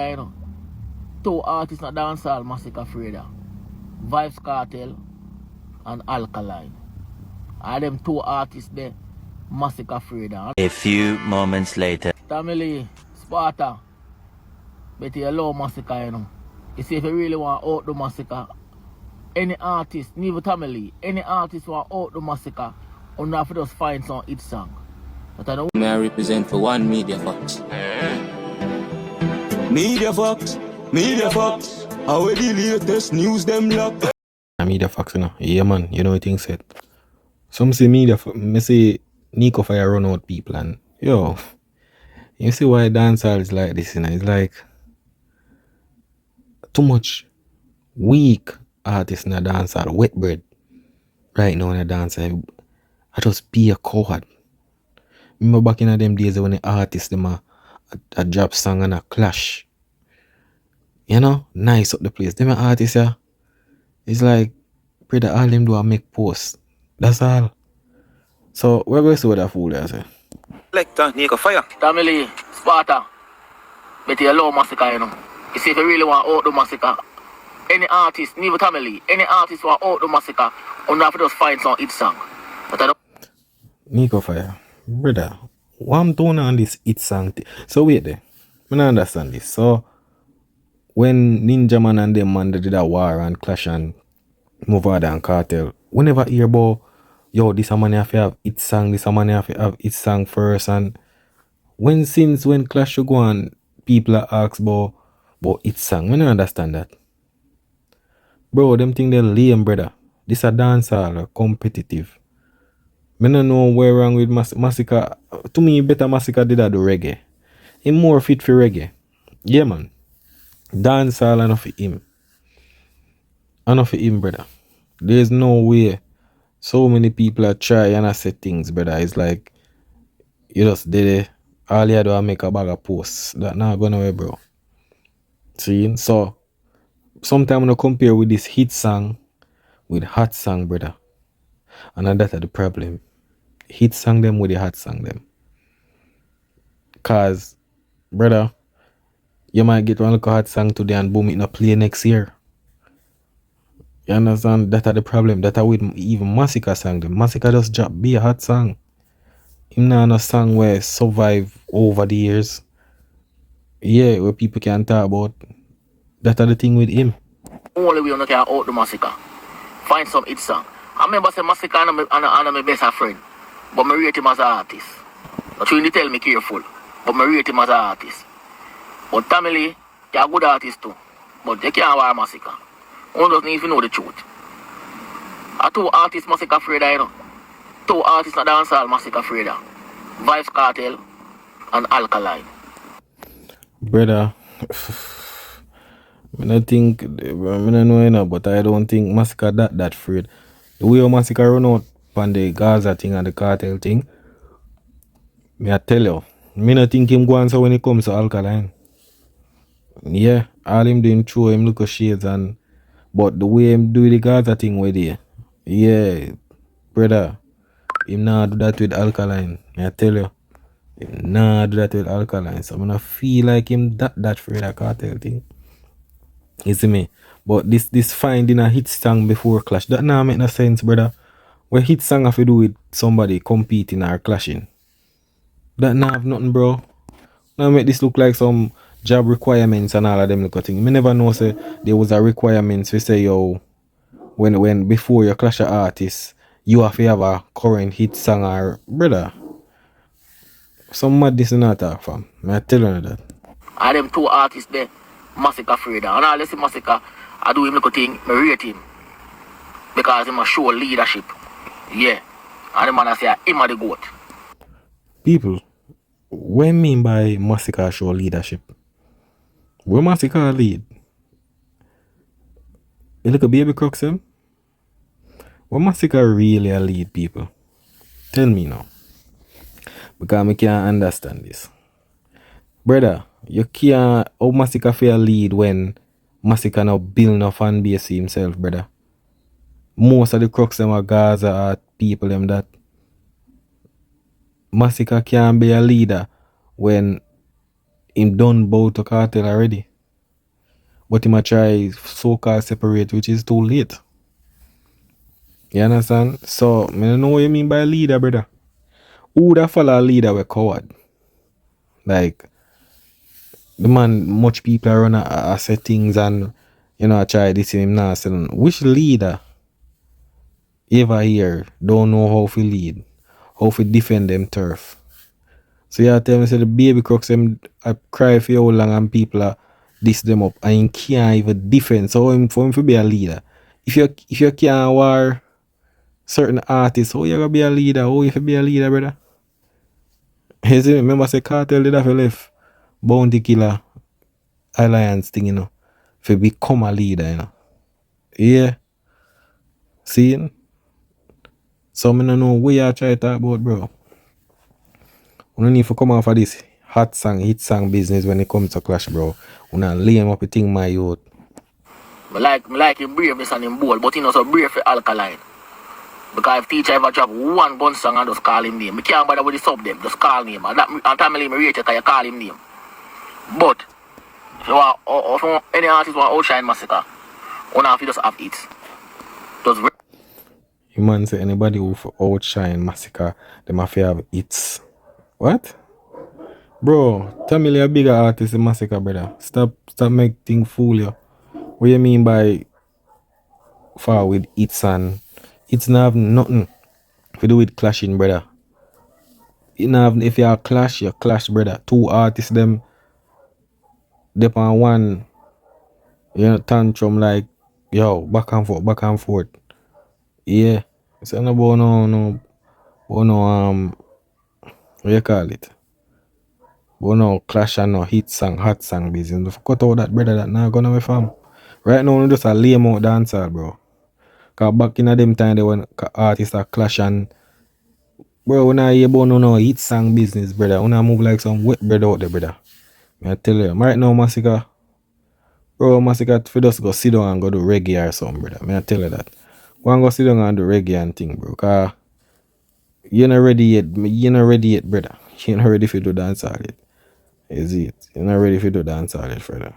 You know, two artists in dancehall Masicka Fraid, Vibes Cartel and Alkaline. All them two artists there, Masicka Fraid. A few moments later. Family, Sparta, but you love Masicka, you know. You see, if you really want to out the Masicka, any artist, neither family, any artist want to out the Masicka, you have to just find some hit song. But I don't. May I represent for one Media Fox? Media Fox, Media Fox. How the latest news them lock? Media Fox, you know. Yeah, man. You know what things said. Some say Media Fox, me say Neko fire run out people, and yo, you see why dancehall is like this, you know? It's like too much weak artists in the dancehall, wet bread right now in the dancehall. I just be a coward. Remember back in them days when the artists them a drop song and a clash. You know, nice up the place. Them artists, yeah. It's like, brother, all them do a make posts. That's all. So we're going to see what that fool there say. Like Neko fire. Family, Sparta, but you love Masicka, you know. You see, if you really want to out the Masicka, any artist, neither family, any artist want to out the Masicka, you have to just find some hit song. But I don't. Neko fire. Brother, what I'm doing on this hit song. So wait there. I don't understand this. So when Ninja Man and them man did a war and clash and move out and cartel, whenever hear about yo, this a man have to have hit song, this a man have to have hit song first, and when clash should go on, people are ask about hit song. I don't understand that. Bro, them think they're lame, brother. This a dancehall, competitive. I don't know where wrong with Masicka. To me, better Masicka did a do reggae. He more fit for reggae. Yeah, man. Dancehall enough for him. Enough for him, brother. There's no way so many people are try and I say things, brother. It's like you just did it. All you do is make a bag of posts. That not going away, bro. See? So sometimes when I compare with this hit song with hot song, brother. And that's the problem. Hit song them with the hot song them. Cause, brother, you might get one little hot song today and boom, it not play next year. You understand? That's the problem. That's with even Masicka song them. Masicka just drop be a hot song. Him not a song where survive over the years. Yeah, where people can talk about. That's the thing with him. Only way you can out the Masicka. Find some hit song. I remember saying Masicka and my best friend. But I rate him as an artist. Not really tell me careful. But I rate him as an artist. But family, they're a good artist too. But they can't wear Masicka. One doesn't even know the truth. I two artists Masicka Fraid, you know. Two artists in dancehall Masicka Fraid. Vibes Cartel and Alkaline. Brother, I don't think, I don't know enough, but I don't think Masicka that Fraid. The way Masicka run out on the Gaza thing and the cartel thing, I tell you, I don't think him go answer when it comes to Alkaline. Yeah, all him doing through him look at shades and but the way him do the Gaza thing with it, yeah, brother, him not do that with Alkaline. I tell you, him not do that with Alkaline. So I'm gonna feel like him that for the cartel thing. You see me? But this finding a hit song before clash, that now make no sense, brother. Where hit song have to do with somebody competing or clashing. That now have nothing, bro. Now make this look like some job requirements and all of them little things. Me never know say there was a requirements we say yo when before you clash a artist you have to have a current hit song or brother. Some mad this not talk fam. I tell you that. All them two artists there, Masicka Fraid. And all this Masicka, I do him little thing, I rate him. Because him a show leadership. Yeah. And the man I say him a the goat. People, what I mean by Masicka show leadership? Where Masicka lead? You look a baby crooks him? What Masicka really a lead, people? Tell me now. Because I can't understand this. Brother, you can't how Masicka fair lead when Masicka now build a fan base himself, brother. Most of the crooks them are Gaza are people them that Masicka can't be a leader when him done bow to cartel already. But him a try so-called separate, which is too late. You understand? So, I don't know what you mean by leader, brother. Who would follow a leader with coward? Like, the man, much people around a say things and, you know, I try this in him now. So, which leader ever here don't know how to lead, how to defend them turf? So you tell me, say the baby crooks them I cry for how long and people are diss them up and he can't even defend. So for him to be a leader. If you can't war certain artists, how you gonna be a leader? How you be a leader, brother? You see, remember say cartel did have left Bounty Killer Alliance thing, you know, to become a leader, you know. Yeah. See? So I don't know what you try to talk about, bro. We don't need to come off of this hot song, hit song business when it comes to clash, bro. We not lame up a thing, my youth. I like him braveness and him bold, but he not so brave for Alkaline. Because if teacher ever drop one gun song and just call him name, I can't bother with the sub them, just call him. And time I rate it, I call him name. But if you want, or if any artist want outshine Masicka, one have to just have it. Just You man say anybody who for outshine Masicka, them have to have hits. What? Bro, tell me a bigger artist than Masicka, brother. Stop make things fool you. What you mean by far with hits and it's not have nothing to do with clashing, brother. It not have, if you clash, you clash, brother. Two artists them depend one, you know, tantrum like yo, back and forth. Yeah. It's not about no what you call it? But no clash and no hit song, hot song business. Cut out that, brother, that now gonna be fam. Right now we just a lame out dancer, bro. Cause back in them time they when artists are clash and bro, when I hear about no hit song business, brother, when I move like some wet bread out there, brother. I tell you, right now Masicka, if you just go sit down and go do reggae or something, brother. I tell you that. Go and go sit down and do reggae and thing, bro. Cause you're not ready yet, brother. You're not ready for do dancehall yet. Is it? You're not ready for do dancehall yet, brother.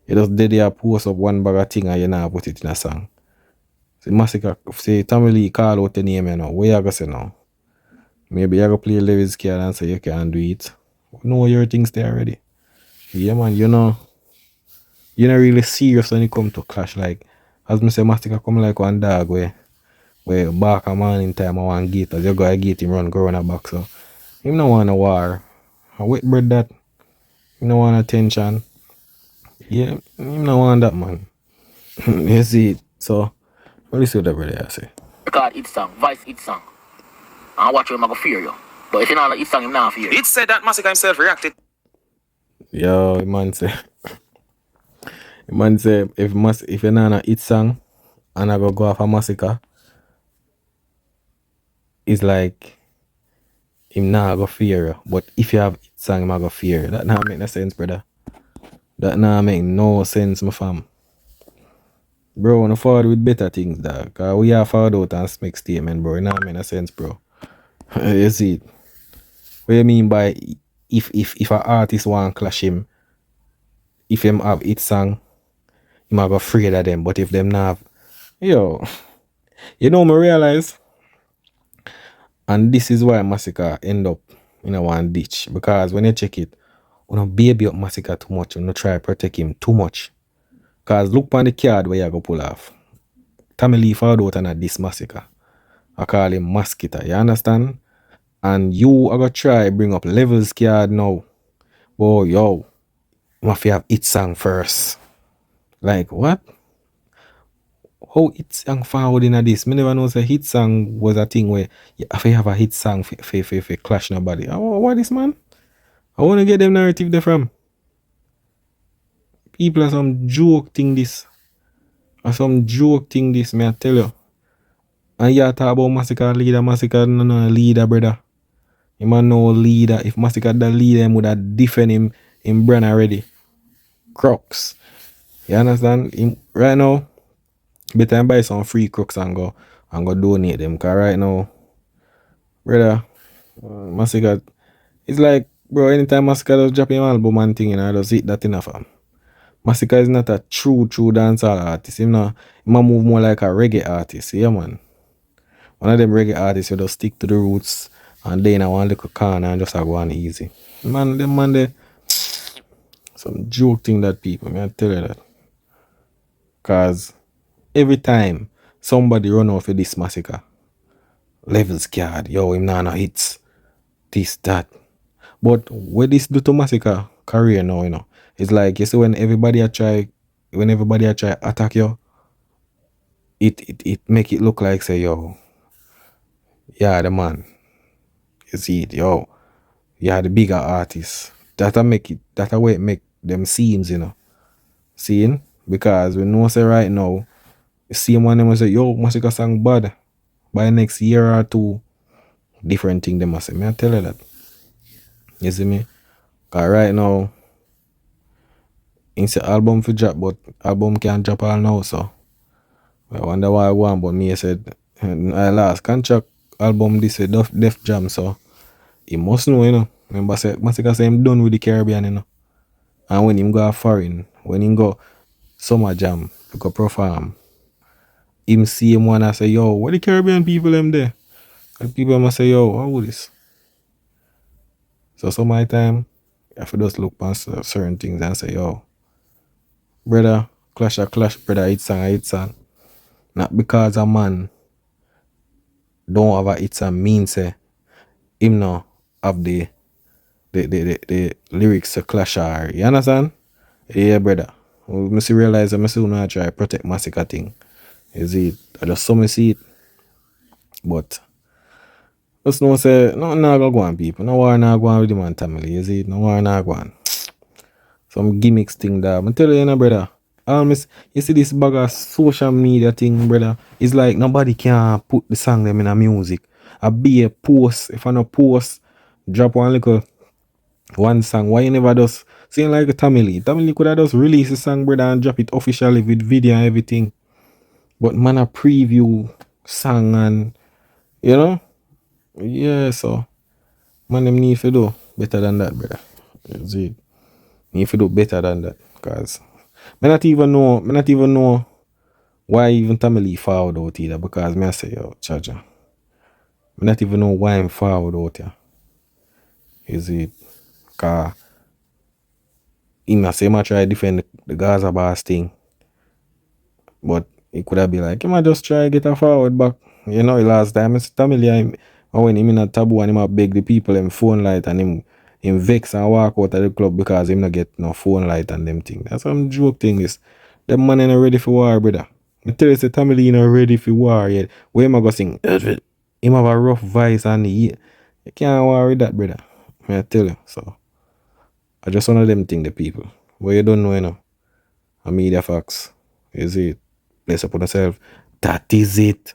You just did there post up one bag of thing and you not put it in a song. See Masicka, say Tommy Lee call out the name, you know. What you gonna say now? Maybe you gonna play Lewis card and say you can't do it. We know your things there already. Yeah man, you're not really serious when it come to clash. Like as me say Masicka come like one dog where bark a man in time I want gate as you go a gate him run go run a back. So him no want a war. I wet bread that. Him no want attention. Yeah, him no want that man. You see it. So what is it that brother I say? record hit song, voice hit song. And watch him, I go fear you. But if you not hit song, him not fear you. It said that Masicka himself reacted. Yo, man say if you not hit song and I go off a Masicka, it's like him not go fear you. But if you have hit song, him go fear you. That not make no sense, brother. That not make no sense, my fam. Bro, wanna forward with better things, dog. Cause we are forward out and make statement, bro. It not make no sense, bro. You see it? What you mean by if an artist want clash him, if him have hit song, he might go afraid of them. But if them not have, yo, you know me realize, and this is why Masicka end up in a one ditch. Because when you check it, when you baby up Masicka too much, when you try to protect him too much. Cause look on the card where you go pull off. Tommy Lee found out and this Masicka. I call him Mascita, you understand? And you are gonna try bring up levels card now. Boy, yo, you have to have hit song first. Like what? How hit song forward in this? Me never know say hit song was a thing where you have to have a hit song for clash nobody. Oh, what is man? I wanna get them narrative there from. People are some joke thing this. Or some joke thing this, me I tell you. And you talk about Masicka leader, Masicka no leader, brother. Him a no leader. If Masicka the leader, him would have defend him in brand already. Crocs. You understand? Right now, better buy some free crocs and go donate them. Cause right now, brother, Masicka, it's like Bro, anytime Masicka does drop him album and thing, I just hit that enough. Masicka is not a true dancehall artist. He move more like a reggae artist. Yeah, man. One of them reggae artists who just stick to the roots and then I want little corner and just go on easy. Man, them man, they some joke thing that people, man, I tell you that. Cause every time somebody run off with this Masicka, levels card, yo, him nah no hits, this, that. But what this do to Masicka career now, it's like you see when everybody try attack you, it make it look like say, yo, yeah, the man. You see it, yo, yeah, the bigger artist. That'll way it make them seems, Seeing? Because we know say right now, you see one them say, yo, Masicka song bad. By next year or two, different thing they must say. Me I tell you that. You see me? Cause right now, it's an album for drop, but album can't drop all now, so I wonder why I want, but me I said I last contract album this a Def Jam, so he must know, Remember say Masicka say him done with the Caribbean, And when him go foreign, when him go summer jam, to go perform, him see him one and say, yo, what the Caribbean people them there? And people must say, yo, how this? So some of my time, I have to just look past certain things and say, yo, brother, clash, brother, hit song. Not because a man don't have a hit song mean say him no have the lyrics to clash or, you understand? Yeah, brother. I must realize I must not try to protect Masicka thing. Is it? I just saw me see it. But just know say nothing not go on people. No war not go on with the man family, is it? No war not go on. Some gimmicks thing that I'm telling you, brother. You see this bag of social media thing, brother. It's like nobody can put the song them in a music. I be a post. If I no post, drop one song. Why you never just saying like a Tamili? Tamili could have just release a song, brother, and drop it officially with video and everything. But man, a preview song and yeah, so man, them need to do better than that, brother. You see, need to do better than that, cause me not even know why even Tamili forward out either. Because me I say, yo, charger, me not even know why I'm forward out here. Is it? Cause him I say him I try to defend the Gaza boss thing, but it could have been like, him I just try to get a forward back. Last time it's Tamili, when him in a taboo and him a beg the people him phone light and him vex and walk out of the club because him not get no phone light and them thing. That's some joke thing is. Them man ain't ready for war, brother. I tell you, say Tamili ain't ready for war yet. Where am I go sing? Him have a rough voice and you can't worry with that, brother. I tell you, so I just one of them thing the people. What you don't know, A media facts. Is it? Place upon yourself. That is it.